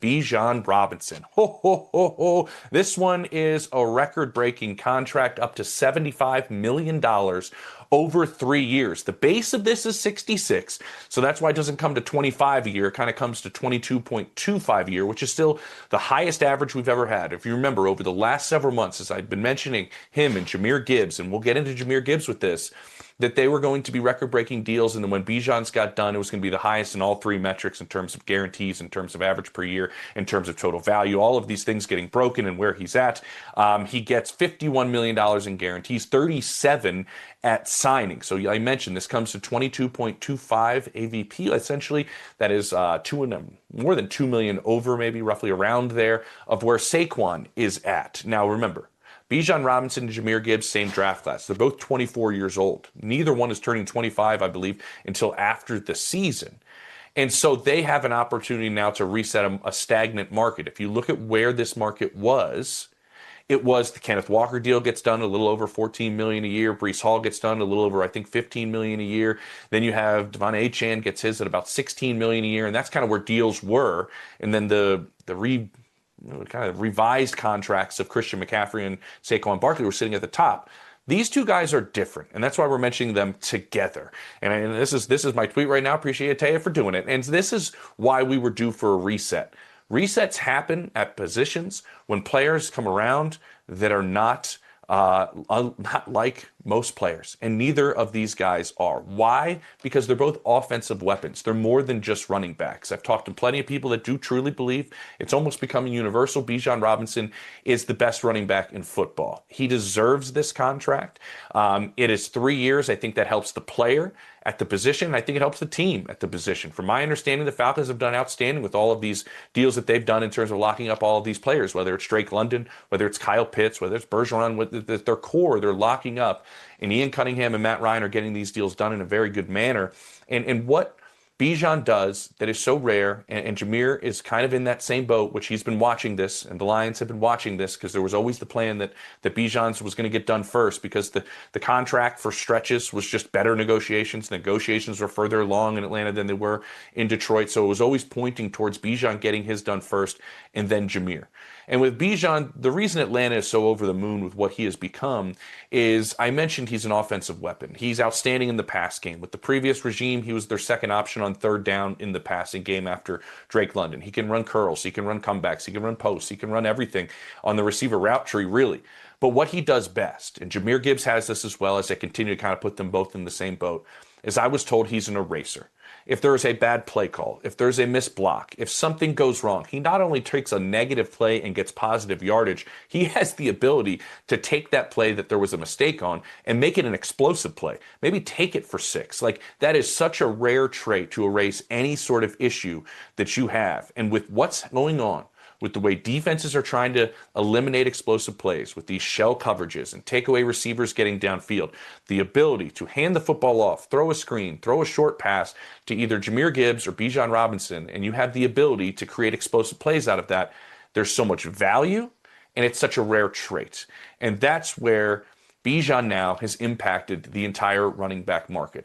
Bijan Robinson. Ho, ho, ho, ho. This one is a record-breaking contract up to $75 million over 3 years. The base of this is 66, so that's why it doesn't come to 25 a year. It kind of comes to 22.25 a year, which is still the highest average we've ever had. If you remember, over the last several months, as I've been mentioning him and Jahmyr Gibbs, and we'll get into Jahmyr Gibbs with this, that they were going to be record-breaking deals, and then when Bijan's got done, it was going to be the highest in all three metrics in terms of guarantees, in terms of average per year, in terms of total value, all of these things getting broken and where he's at. He gets $51 million in guarantees, 37 at signing. So I mentioned this comes to 22.25 AVP. Essentially, that is more than 2 million over, maybe roughly around there, of where Saquon is at. Now, remember, Bijan Robinson and Jahmyr Gibbs, same draft class. They're both 24 years old. Neither one is turning 25, I believe, until after the season. And so they have an opportunity now to reset a stagnant market. If you look at where this market was, it was the Kenneth Walker deal gets done a little over 14 million a year. Breece Hall gets done a little over, I think, 15 million a year. Then you have Devon Achane gets his at about 16 million a year, and that's kind of where deals were. And then the kind of revised contracts of Christian McCaffrey and Saquon Barkley were sitting at the top. These two guys are different, and that's why we're mentioning them together. And this is my tweet right now. Appreciate Taya for doing it. And this is why we were due for a reset. Resets happen at positions when players come around that are not like most players, and neither of these guys are. Why? Because they're both offensive weapons. They're more than just running backs. I've talked to plenty of people that do truly believe it's almost becoming universal. Bijan Robinson is the best running back in football. He deserves this contract. It is 3 years. I think that helps the player at the position. I think it helps the team at the position. From my understanding, the Falcons have done outstanding with all of these deals that they've done in terms of locking up all of these players, whether it's Drake London, whether it's Kyle Pitts, whether it's Bergeron, with their core, they're locking up. And Ian Cunningham and Matt Ryan are getting these deals done in a very good manner. And what Bijan does that is so rare, and Jahmyr is kind of in that same boat, which he's been watching this, and the Lions have been watching this, because there was always the plan that Bijan's was going to get done first, because the contract for stretches was just better negotiations. Negotiations were further along in Atlanta than they were in Detroit, so it was always pointing towards Bijan getting his done first, and then Jahmyr. And with Bijan, the reason Atlanta is so over the moon with what he has become is, I mentioned he's an offensive weapon. He's outstanding in the pass game. With the previous regime, he was their second option on third down in the passing game after Drake London. He can run curls, he can run comebacks, he can run posts, he can run everything on the receiver route tree, really. But what he does best, and Jahmyr Gibbs has this as well, as I continue to kind of put them both in the same boat, is I was told he's an eraser. If there is a bad play call, if there's a missed block, if something goes wrong, he not only takes a negative play and gets positive yardage, he has the ability to take that play that there was a mistake on and make it an explosive play. Maybe take it for 6. Like, that is such a rare trait to erase any sort of issue that you have. And with what's going on, with the way defenses are trying to eliminate explosive plays, with these shell coverages and take away receivers getting downfield, the ability to hand the football off, throw a screen, throw a short pass to either Jahmyr Gibbs or Bijan Robinson, and you have the ability to create explosive plays out of that, there's so much value, and it's such a rare trait. And that's where Bijan now has impacted the entire running back market.